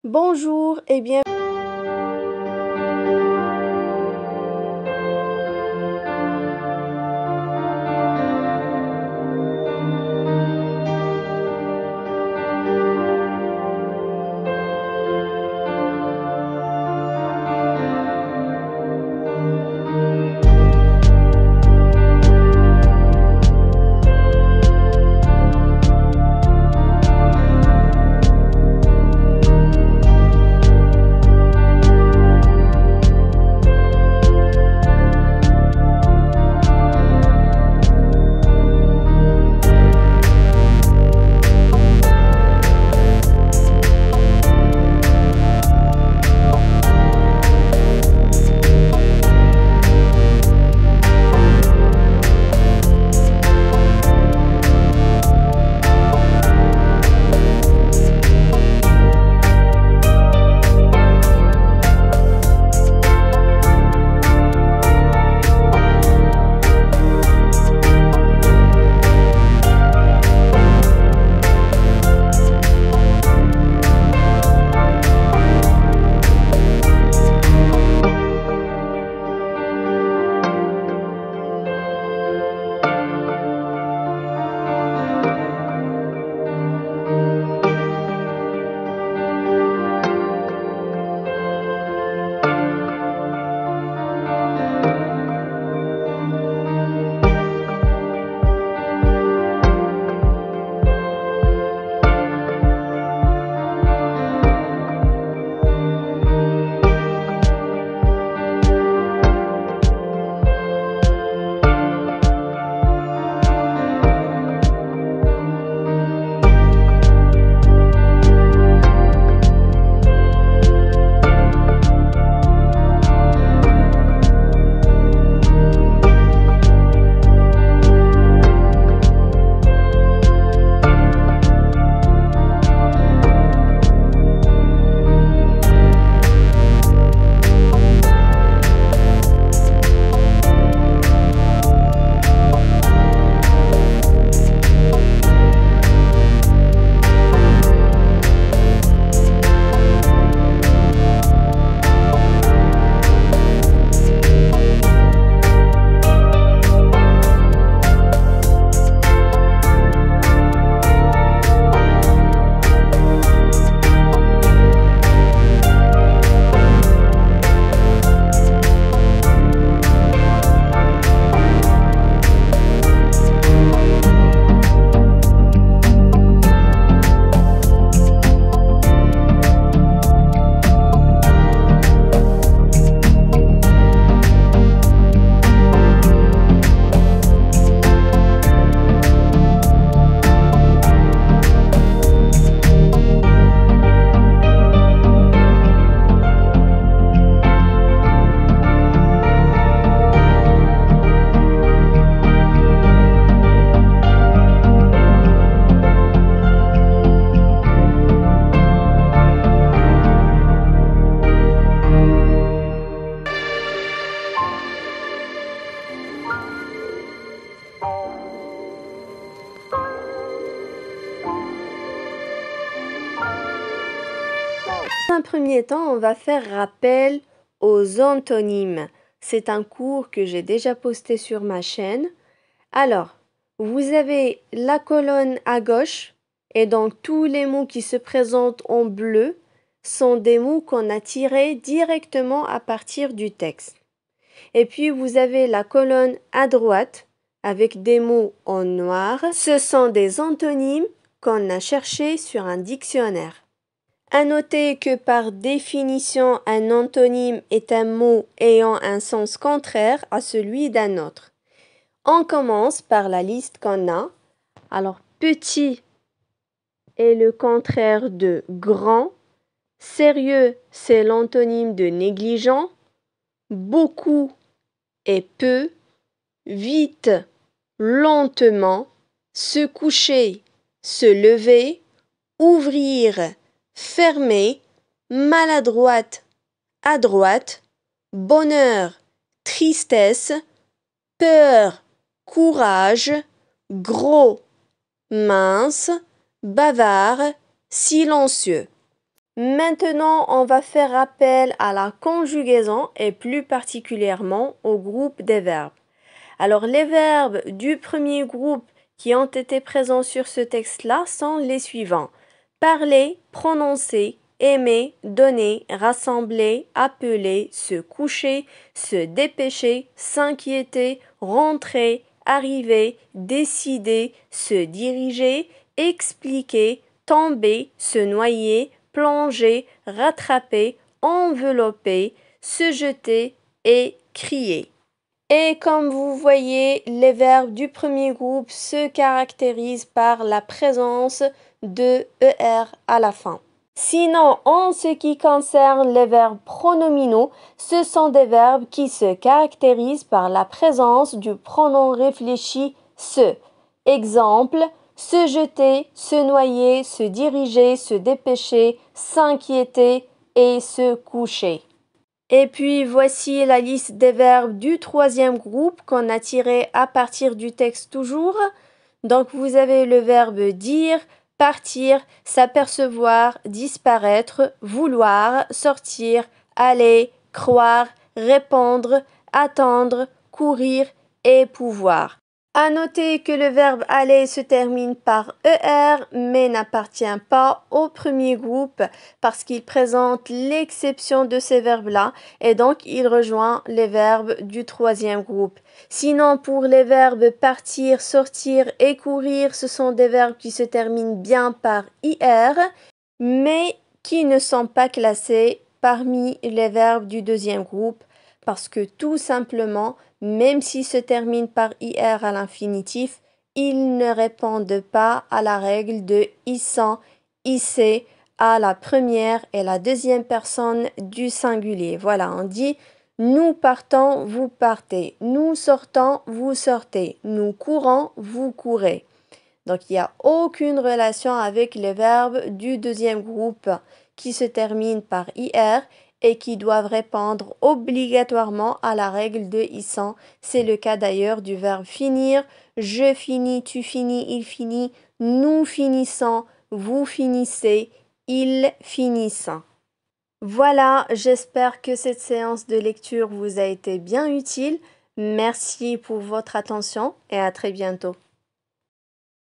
Bonjour et bienvenue. Dans un premier temps, on va faire rappel aux antonymes. C'est un cours que j'ai déjà posté sur ma chaîne. Alors, vous avez la colonne à gauche et donc tous les mots qui se présentent en bleu sont des mots qu'on a tirés directement à partir du texte. Et puis, vous avez la colonne à droite avec des mots en noir. Ce sont des antonymes qu'on a cherchés sur un dictionnaire. À noter que par définition, un antonyme est un mot ayant un sens contraire à celui d'un autre. On commence par la liste qu'on a. Alors, petit est le contraire de grand. Sérieux, c'est l'antonyme de négligent. Beaucoup et peu. Vite, lentement. Se coucher, se lever. Ouvrir, fermer. Maladroite, à droite. Bonheur, tristesse. Peur, courage. Gros, mince. Bavard, silencieux. Maintenant, on va faire appel à la conjugaison et plus particulièrement au groupe des verbes. Alors, les verbes du premier groupe qui ont été présents sur ce texte-là sont les suivants. Parler, prononcer, aimer, donner, rassembler, appeler, se coucher, se dépêcher, s'inquiéter, rentrer, arriver, décider, se diriger, expliquer, tomber, se noyer, plonger, rattraper, envelopper, se jeter et crier. Et comme vous voyez, les verbes du premier groupe se caractérisent par la présence de ER à la fin. Sinon, en ce qui concerne les verbes pronominaux, ce sont des verbes qui se caractérisent par la présence du pronom réfléchi se. Exemple, se jeter, se noyer, se diriger, se dépêcher, s'inquiéter et se coucher. Et puis voici la liste des verbes du troisième groupe qu'on a tiré à partir du texte toujours. Donc vous avez le verbe dire, partir, s'apercevoir, disparaître, vouloir, sortir, aller, croire, répondre, attendre, courir et pouvoir. À noter que le verbe aller se termine par ER mais n'appartient pas au premier groupe parce qu'il présente l'exception de ces verbes-là et donc il rejoint les verbes du troisième groupe. Sinon, pour les verbes partir, sortir et courir, ce sont des verbes qui se terminent bien par IR mais qui ne sont pas classés parmi les verbes du deuxième groupe parce que tout simplement, même s'ils se terminent par IR à l'infinitif, ils ne répondent pas à la règle de issant, issé à la première et la deuxième personne du singulier. Voilà, on dit nous partons, vous partez, nous sortons, vous sortez, nous courons, vous courez. Donc il n'y a aucune relation avec les verbes du deuxième groupe qui se terminent par IR et qui doivent répondre obligatoirement à la règle de issant. C'est le cas d'ailleurs du verbe finir. Je finis, tu finis, il finit, nous finissons, vous finissez, ils finissent. Voilà, j'espère que cette séance de lecture vous a été bien utile. Merci pour votre attention et à très bientôt.